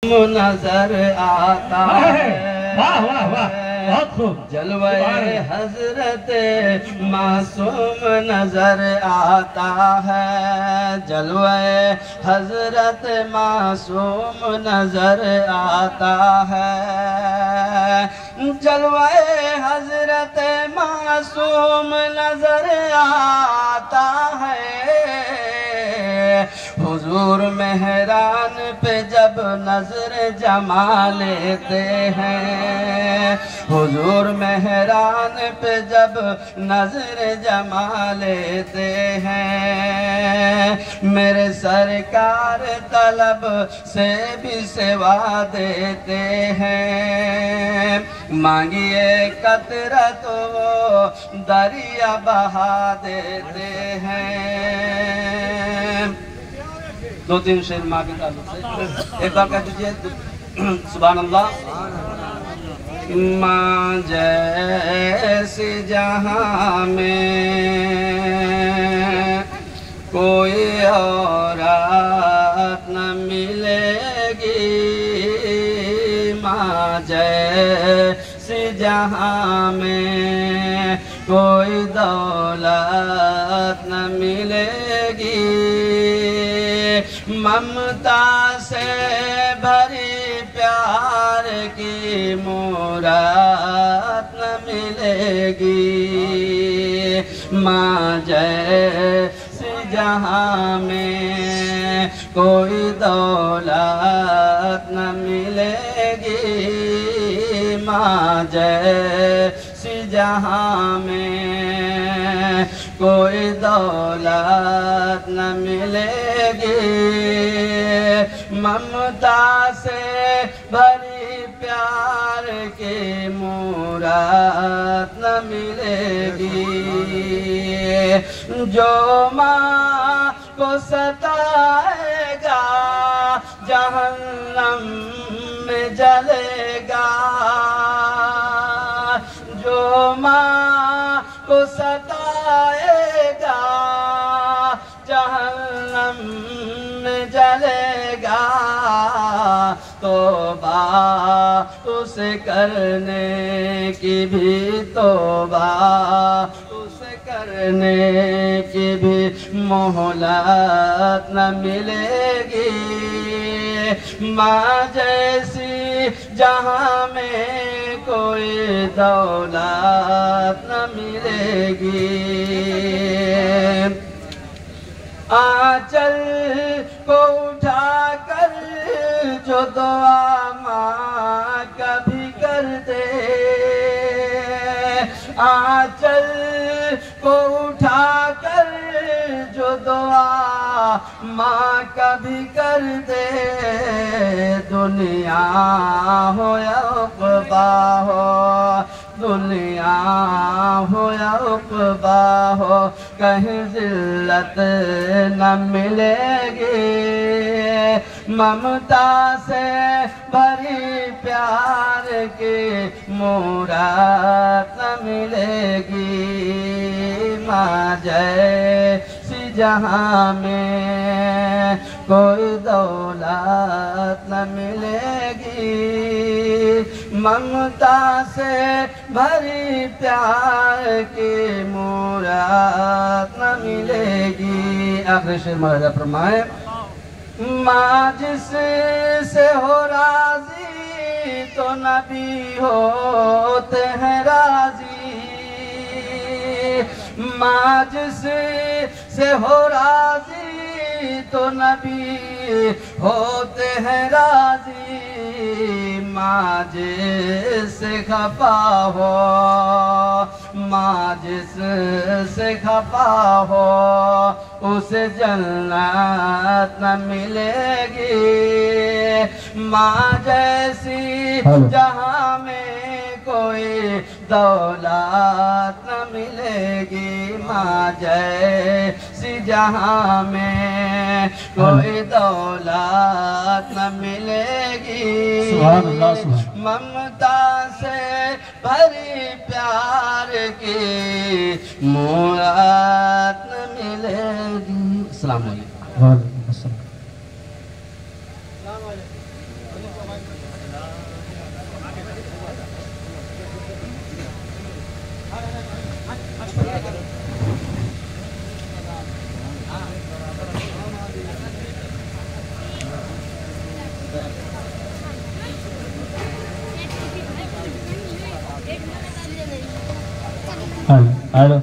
नजर आता है। वाह वाह वाह, बहुत खूब। जलवे हजरत मासूम नजर आता है। जलवे हजरत मासूम नजर आता है। जलवे हजरत मासूम नजर आता है। हुजूर मेहरान पे जब नजर जमा लेते हैं, हुजूर मेहरान पे जब नजर जमा लेते हैं, मेरे सरकार तलब से भी सेवा देते हैं। मांगिए कतरा तो वो दरिया बहा देते हैं। दो तीन शेर माँ के ताल्लुक से एक बार कह दीजिए सुभान अल्लाह। माँ जैसी जहाँ में कोई औरत न मिलेगी, माँ जैसी जहाँ में कोई दौलत न मिलेगी। ममता से भरी प्यार की मुराद न मिलेगी। माँ जैसी जहाँ में कोई दौलत न मिलेगी। माँ जैसी जहाँ में कोई दौलत न मिलेगी। ममता से भरी प्यार की मुराद न मिलेगी। जो माँ को सताएगा जहन्नम में जलेगा। जो माँ को सताएगा जहन्नम में जलेगा। तौबा उसे करने की भी तौबा उसे करने की भी मोहलत न मिलेगी। माँ जैसी जहाँ में कोई दौलत न मिलेगी। आंचल को उठाकर जो दुआ माँ कभी कर दे, आंचल को उठाकर जो दुआ माँ कभी कर दे। दुनिया हो या उक़बा हो, दुनिया हो या उक़बा हो, कहीं जिल्लत न मिलेगी। ममता से भरी प्यार की मुराद न मिलेगी। माँ जैसी जहाँ में कोई दौलत न मिलेगी। ममता से भरी प्यार की मुराद न मिलेगी। आखिरी शेर महाराजा फरमाए। माँ जिससे हो राजी तो नबी होते हैं राजी। माँ जिससे हो राजी तो नबी होते हैं राजी। माँ जिससे खफा हो, माँ जिससे खफा हो, उसे जन्नत न मिलेगी। माँ जैसी जहाँ में कोई दौलत न मिलेगी। माँ जैसी जहाँ में कोई दौलत न मिलेगी। ममता से भरी प्यार की मुराद न मिलेगी। अस्सलाम वालेकुम। Hello hello